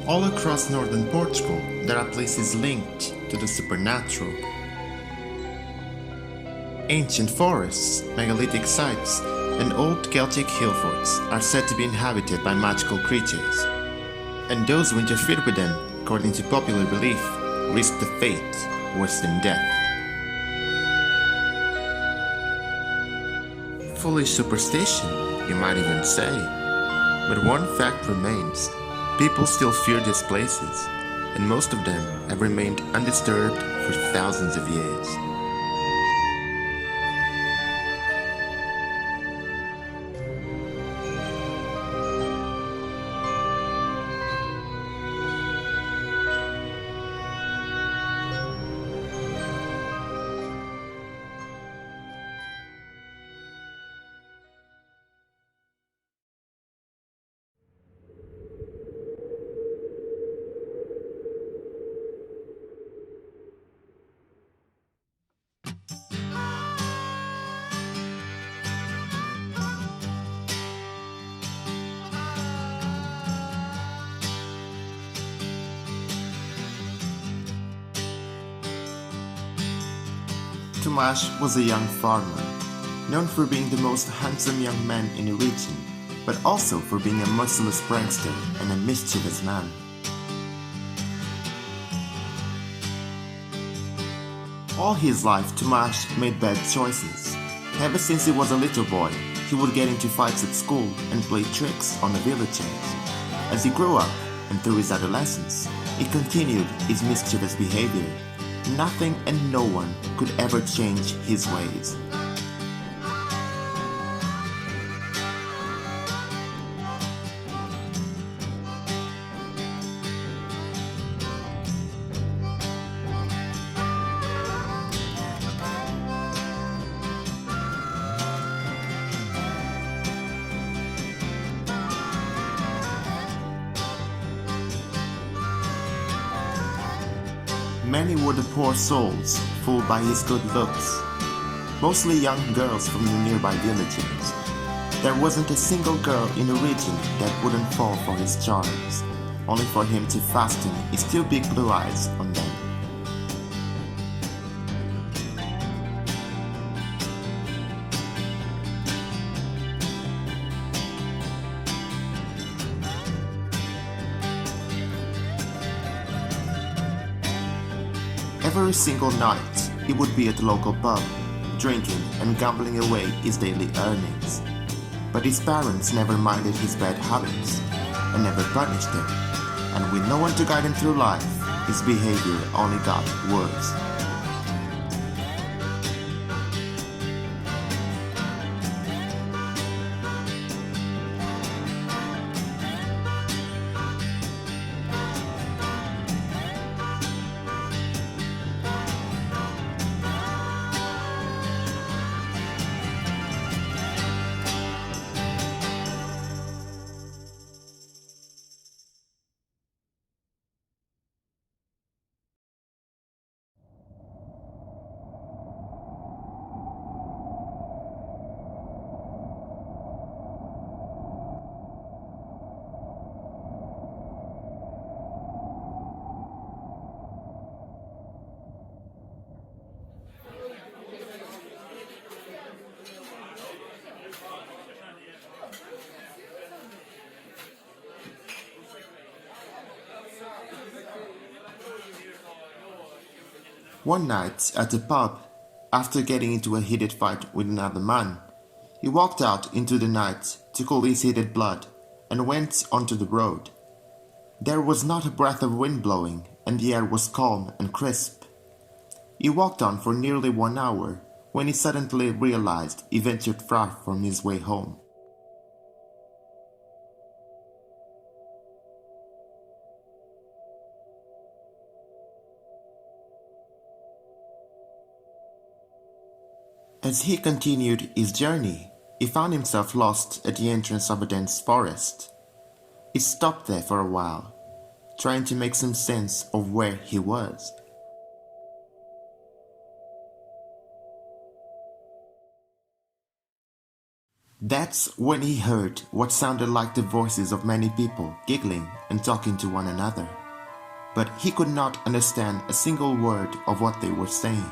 All across Northern Portugal, there are places linked to the supernatural. Ancient forests, megalithic sites, and old Celtic hill forts are said to be inhabited by magical creatures, and those who interfere with them, according to popular belief, risk the fate worse than death. Foolish superstition, you might even say, but one fact remains: people still fear these places, and most of them have remained undisturbed for thousands of years. Tomas was a young farmer, known for being the most handsome young man in the region, but also for being a merciless prankster and a mischievous man. All his life, Tomas made bad choices. Ever since he was a little boy, he would get into fights at school and play tricks on the villagers. As he grew up, and through his adolescence, he continued his mischievous behavior. Nothing and no one could ever change his ways. Many were the poor souls fooled by his good looks, mostly young girls from the nearby villages. There wasn't a single girl in the region that wouldn't fall for his charms, only for him to fasten his two big blue eyes on them. Every single night, he would be at the local pub, drinking and gambling away his daily earnings. But his parents never minded his bad habits, and never punished him, and with no one to guide him through life, his behavior only got worse. One night at the pub, after getting into a heated fight with another man, he walked out into the night to cool his heated blood and went onto the road. There was not a breath of wind blowing, and the air was calm and crisp. He walked on for nearly 1 hour when he suddenly realized he ventured far from his way home. As he continued his journey, he found himself lost at the entrance of a dense forest. He stopped there for a while, trying to make some sense of where he was. That's when he heard what sounded like the voices of many people giggling and talking to one another, but he could not understand a single word of what they were saying.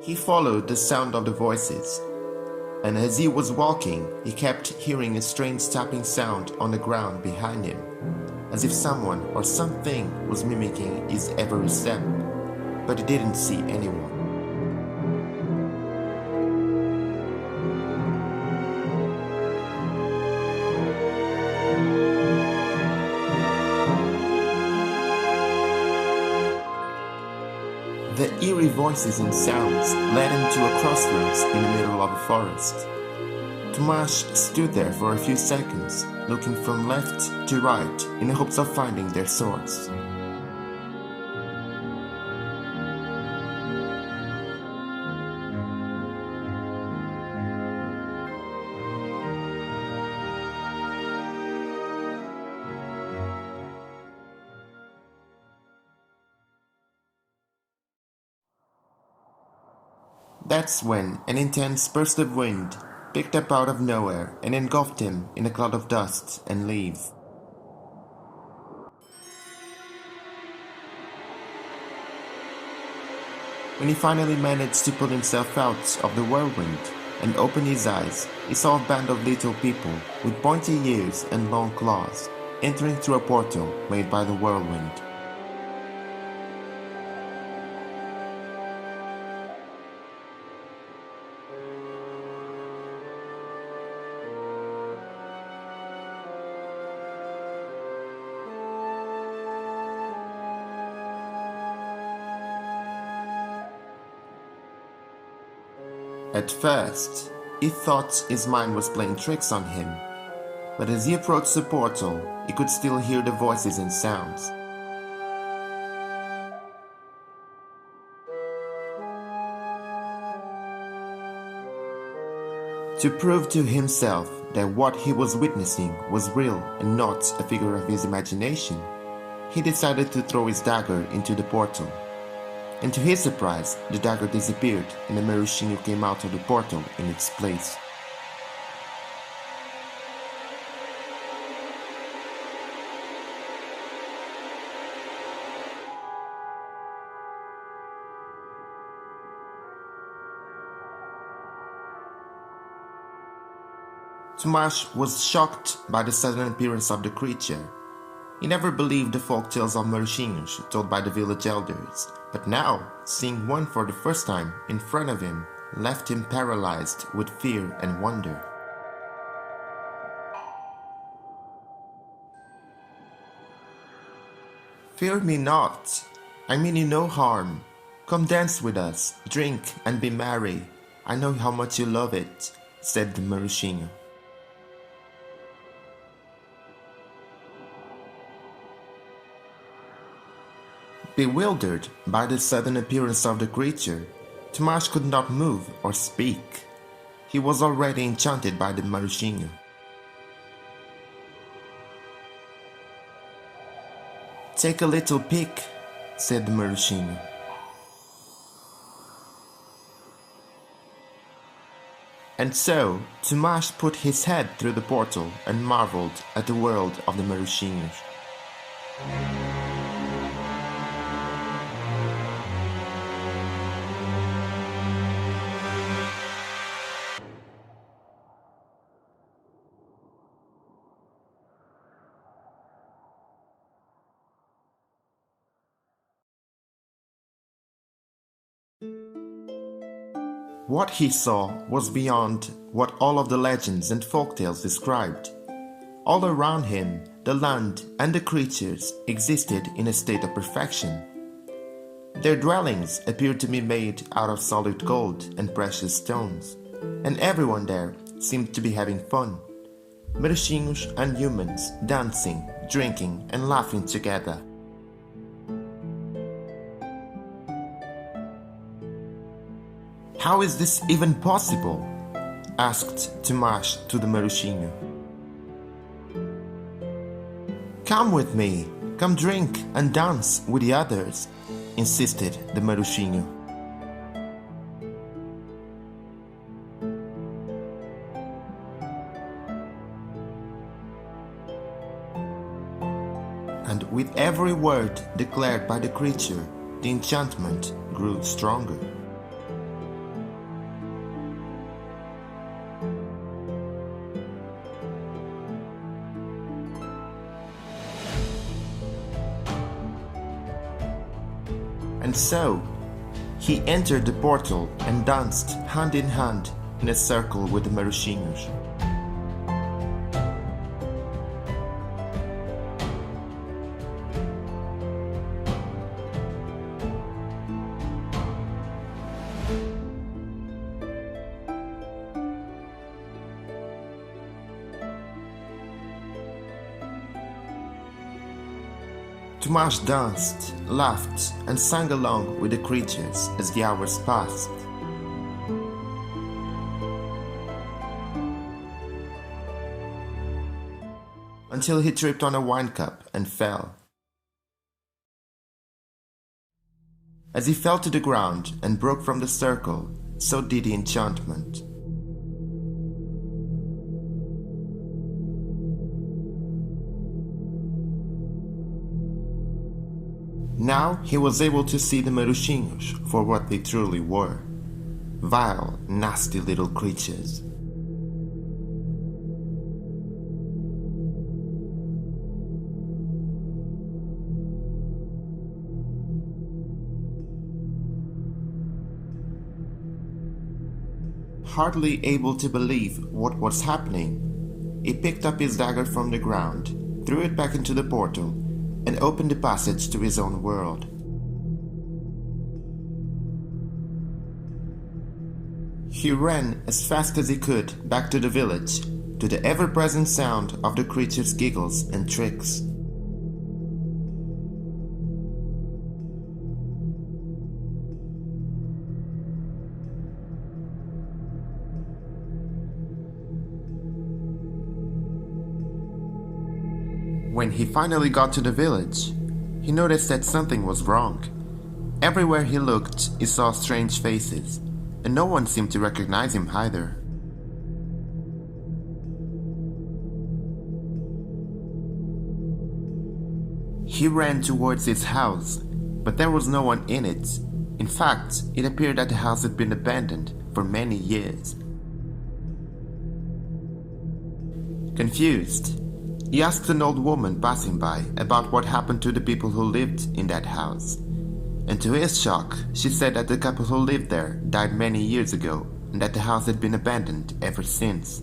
He followed the sound of the voices, and as he was walking, he kept hearing a strange tapping sound on the ground behind him, as if someone or something was mimicking his every step, but he didn't see anyone. The eerie voices and sounds led him to a crossroads in the middle of a forest. Tomas stood there for a few seconds, looking from left to right in the hopes of finding their source. That's when an intense burst of wind picked up out of nowhere and engulfed him in a cloud of dust and leaves. When he finally managed to pull himself out of the whirlwind and open his eyes, he saw a band of little people with pointy ears and long claws entering through a portal made by the whirlwind. At first, he thought his mind was playing tricks on him, but as he approached the portal, he could still hear the voices and sounds. To prove to himself that what he was witnessing was real and not a figure of his imagination, he decided to throw his dagger into the portal. And to his surprise, the dagger disappeared and a maurushinho came out of the portal in its place. Tomas was shocked by the sudden appearance of the creature. He never believed the folk tales of maurushinos told by the village elders, but now, seeing one for the first time in front of him, left him paralyzed with fear and wonder. "Fear me not, I mean you no harm. Come dance with us, drink and be merry. I know how much you love it," said the maurushinho. Bewildered by the sudden appearance of the creature, Tomas could not move or speak. He was already enchanted by the maurushinho. "Take a little peek," said the maurushinho. And so, Tomas put his head through the portal and marveled at the world of the maurushinos. What he saw was beyond what all of the legends and folktales described. All around him, the land and the creatures existed in a state of perfection. Their dwellings appeared to be made out of solid gold and precious stones, and everyone there seemed to be having fun. Maurushinos and humans dancing, drinking, and laughing together. "How is this even possible?" asked Tomas to the maurushinho. "Come with me, "Come drink and dance with the others," insisted the Maruxinho. And with every word declared by the creature, the enchantment grew stronger. And so, he entered the portal and danced hand in hand in a circle with the maurushinos. Tomas danced, laughed, and sang along with the creatures as the hours passed. Until he tripped on a wine cup and fell. As he fell to the ground and broke from the circle, so did the enchantment. Now he was able to see the maurushinos for what they truly were: vile, nasty little creatures. Hardly able to believe what was happening, he picked up his dagger from the ground, threw it back into the portal, and opened the passage to his own world. He ran as fast as he could back to the village, to the ever-present sound of the creature's giggles and tricks. When he finally got to the village, he noticed that something was wrong. Everywhere he looked, he saw strange faces, and no one seemed to recognize him either. He ran towards his house, but there was no one in it. In fact, it appeared that the house had been abandoned for many years. Confused, he asked an old woman passing by about what happened to the people who lived in that house. And to his shock, she said that the couple who lived there died many years ago and that the house had been abandoned ever since.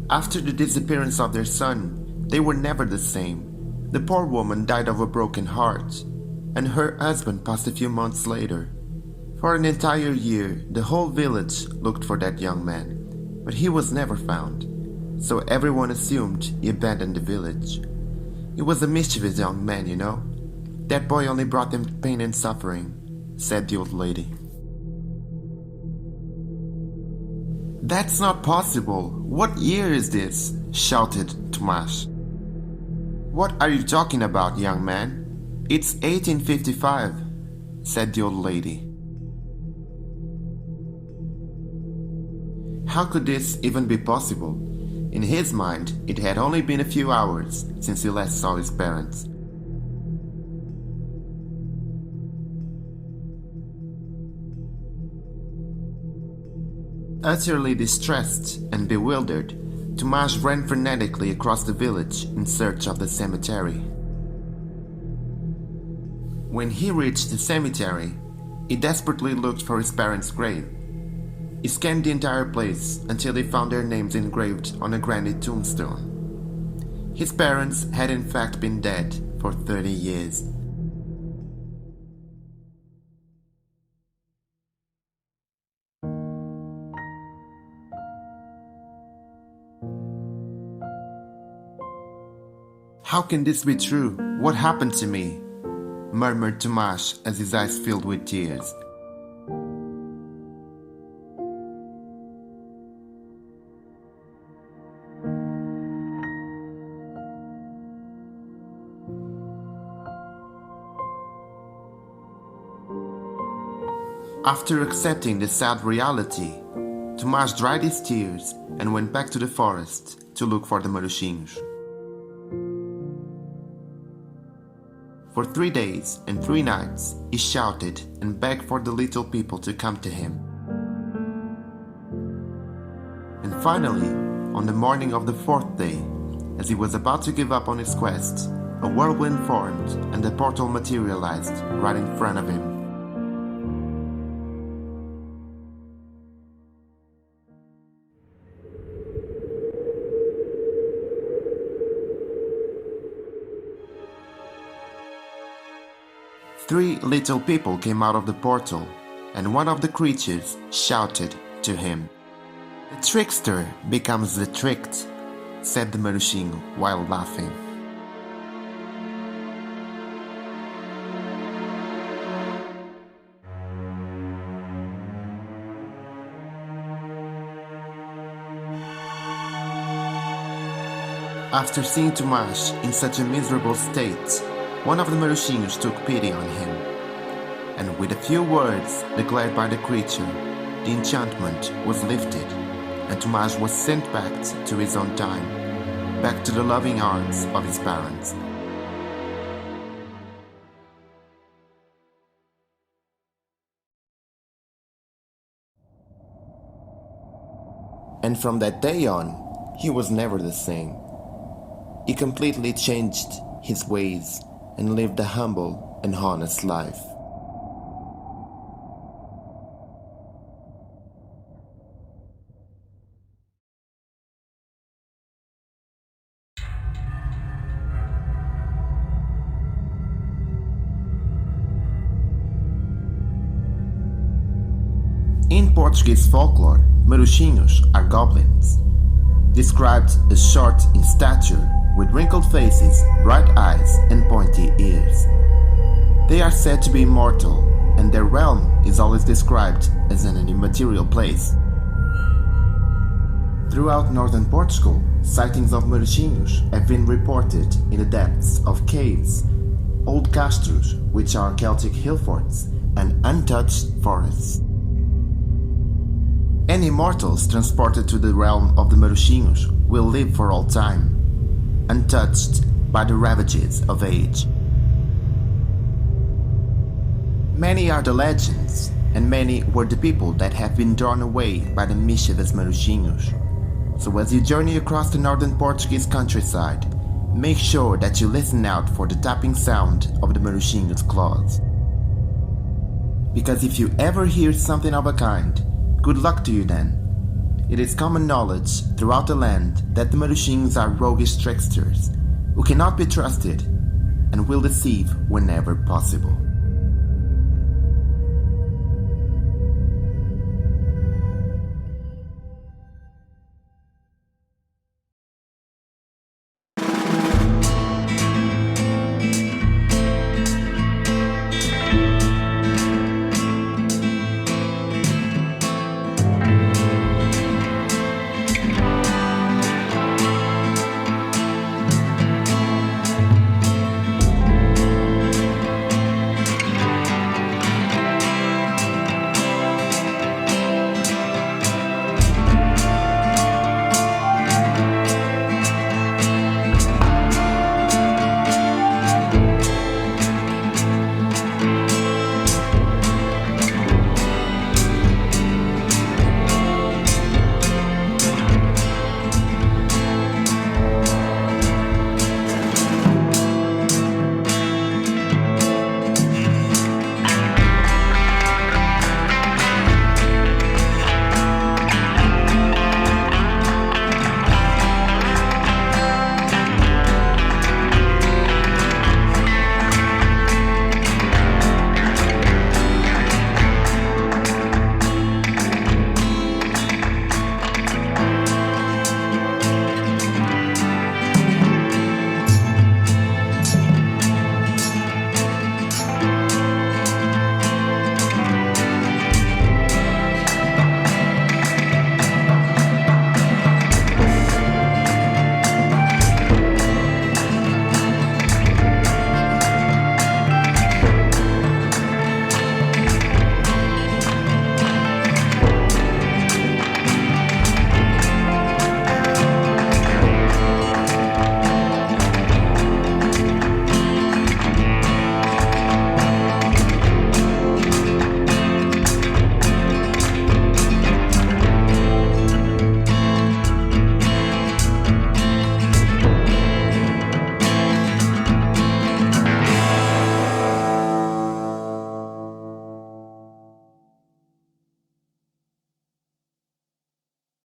After the disappearance of their son, they were never the same. The poor woman died of a broken heart, and her husband passed a few months later. For an entire year, the whole village looked for that young man, but he was never found, so everyone assumed he abandoned the village. He was a mischievous young man, you know. That boy only brought them pain and suffering, said the old lady. That's not possible. What year is this? Shouted Tomas. What are you talking about, young man? It's 1855, said the old lady. How could this even be possible? In his mind, it had only been a few hours since he last saw his parents. Utterly distressed and bewildered, Tomas ran frenetically across the village in search of the cemetery. When he reached the cemetery, he desperately looked for his parents' grave. He scanned the entire place until he found their names engraved on a granite tombstone. His parents had in fact been dead for 30 years. How can this be true? What happened to me? Murmured Tomas as his eyes filled with tears. After accepting the sad reality, Tomas dried his tears and went back to the forest to look for the Maruxinhos. For 3 days and 3 nights he shouted and begged for the little people to come to him. And finally, on the morning of the 4th day, as he was about to give up on his quest, a whirlwind formed and a portal materialized right in front of him. Three little people came out of the portal, and one of the creatures shouted to him. "The trickster becomes the tricked," said the Maruxinho while laughing. After seeing Tomas in such a miserable state, one of the Maruxinhos took pity on him, and with a few words declared by the creature, the enchantment was lifted, and Tomas was sent back to his own time, back to the loving arms of his parents. And from that day on, he was never the same. He completely changed his ways and lived a humble and honest life. In Portuguese folklore, Maruxinhos are goblins, described as short in stature, with wrinkled faces, bright eyes, and pointy ears. They are said to be immortal, and their realm is always described as an immaterial place. Throughout Northern Portugal, sightings of Maruxinhos have been reported in the depths of caves, old Castros, which are Celtic hill forts, and untouched forests. Any immortals transported to the realm of the Maruxinhos will live for all time, untouched by the ravages of age. Many are the legends, and many were the people that have been drawn away by the mischievous Maruxinhos. So as you journey across the northern Portuguese countryside, make sure that you listen out for the tapping sound of the Maruxinhos' claws. Because if you ever hear something of a kind, good luck to you then. It is common knowledge throughout the land that the Maruxinhos are roguish tricksters who cannot be trusted and will deceive whenever possible.